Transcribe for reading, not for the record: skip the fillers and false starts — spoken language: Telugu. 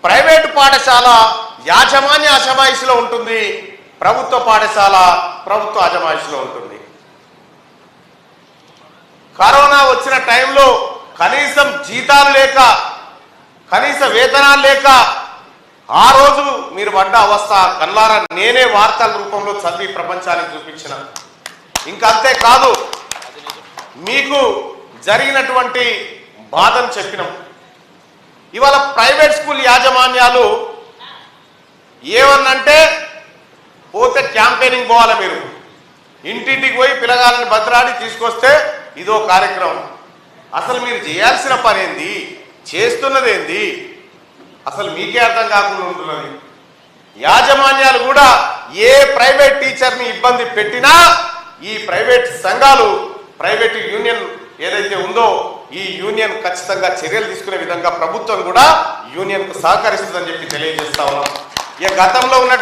ప్రైవేటు పాఠశాల యాజమాన్య అజమాయిషిలో ఉంటుంది, ప్రభుత్వ పాఠశాల ప్రభుత్వ అజమాయిషిలో ఉంటుంది. కరోనా వచ్చిన టైంలో కనీసం జీతాలు లేక, కనీస వేతనాలు లేక ఆ రోజు మీరు పడ్డ అవస్థ కళ్ళారా నేనే వార్తల రూపంలో చదివి ప్రపంచానికి చూపించిన. ఇంకంతే కాదు, మీకు జరిగినటువంటి బాధను చెప్పినాం. ఇవాళ ప్రైవేట్ స్కూల్ యాజమాన్యాలు ఏమన్నంటే పోతే క్యాంపెయినింగ్ పోవాలి, మీరు ఇంటింటికి పోయి పిల్లగాళ్ళని బతిలాడి తీసుకొస్తే ఇదో కార్యక్రమం. అసలు మీరు చేయాల్సిన పని ఏంది, చేస్తున్నది ఏంది, అసలు మీకే అర్థం కాకుండా ఉంటున్నది. యాజమాన్యాలు కూడా ఏ ప్రైవేట్ టీచర్ని ఇబ్బంది పెట్టినా ఈ ప్రైవేట్ సంఘాలు, ప్రైవేట్ యూనియన్ ఏదైతే ఉందో ఈ యూనియన్ ఖచ్చితంగా చర్యలు తీసుకునే విధంగా ప్రభుత్వం కూడా యూనియన్కు సహకరిస్తుందని చెప్పి తెలియజేస్తా ఉన్నాం. ఇక గతంలో ఉన్నటువంటి